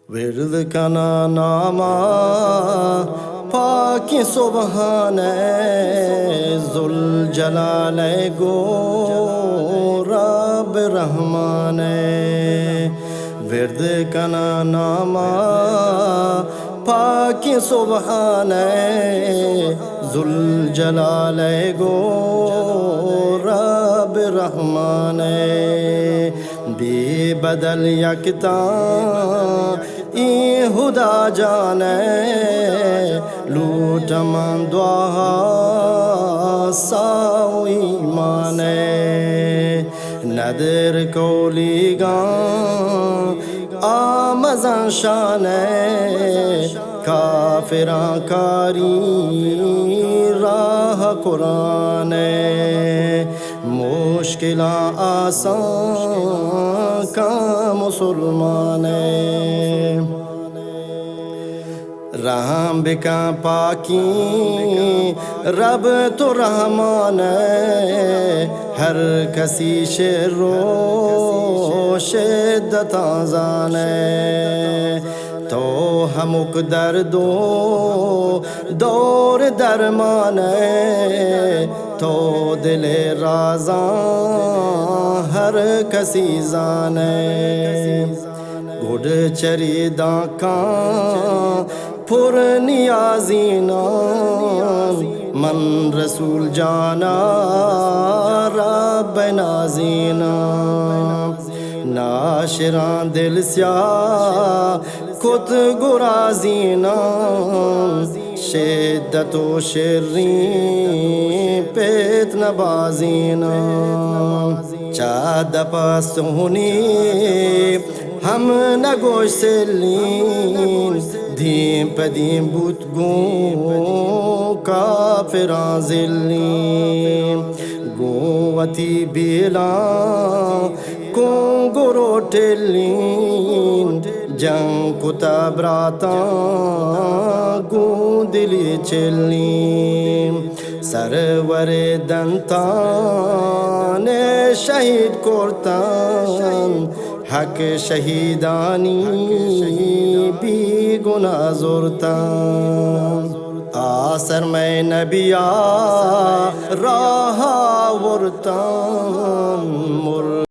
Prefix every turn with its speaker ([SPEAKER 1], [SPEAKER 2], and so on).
[SPEAKER 1] विरद कना नामा पाकि सुबहाने जुल जलाले गो रब रहमाने। विरद कना नामा पाकि सुबहाने जुल जलाले गो रब रहमाने। बेबदल यकता ई हुदा जाने लूट मन दुआ साई माने। नदर कोलीगा आमज़ां शाने काफिरा कारी राह कुराने। मुश्किला आसान का मुसलमाने। रहम बिका पाकी रब तो रहमान हर कसी शेरो शिद्दत जाने। तो हमुक दर्दो दौर दरमान तो दिले राजा हर कसी जाने। गुड चरीदा का पुर नियाजीना मन रसूल जाना रब नाजीना। नाशरा दिल स्या खुद गुराजीना शिद्दतो शिर्री पेत नबाजीना। चाद पासोनी हम न गोशलीन धीम पदीम बुत गो काफिरा जिल्लीन। गोवती बेला को गुरो टेलीन जंग कुता ब्राता गो दिली चलीन। सरवरे दंतान शहीद कोरतान हक शहीदानी भी गुना जोरतान। आसर में नबिया राह वरतान।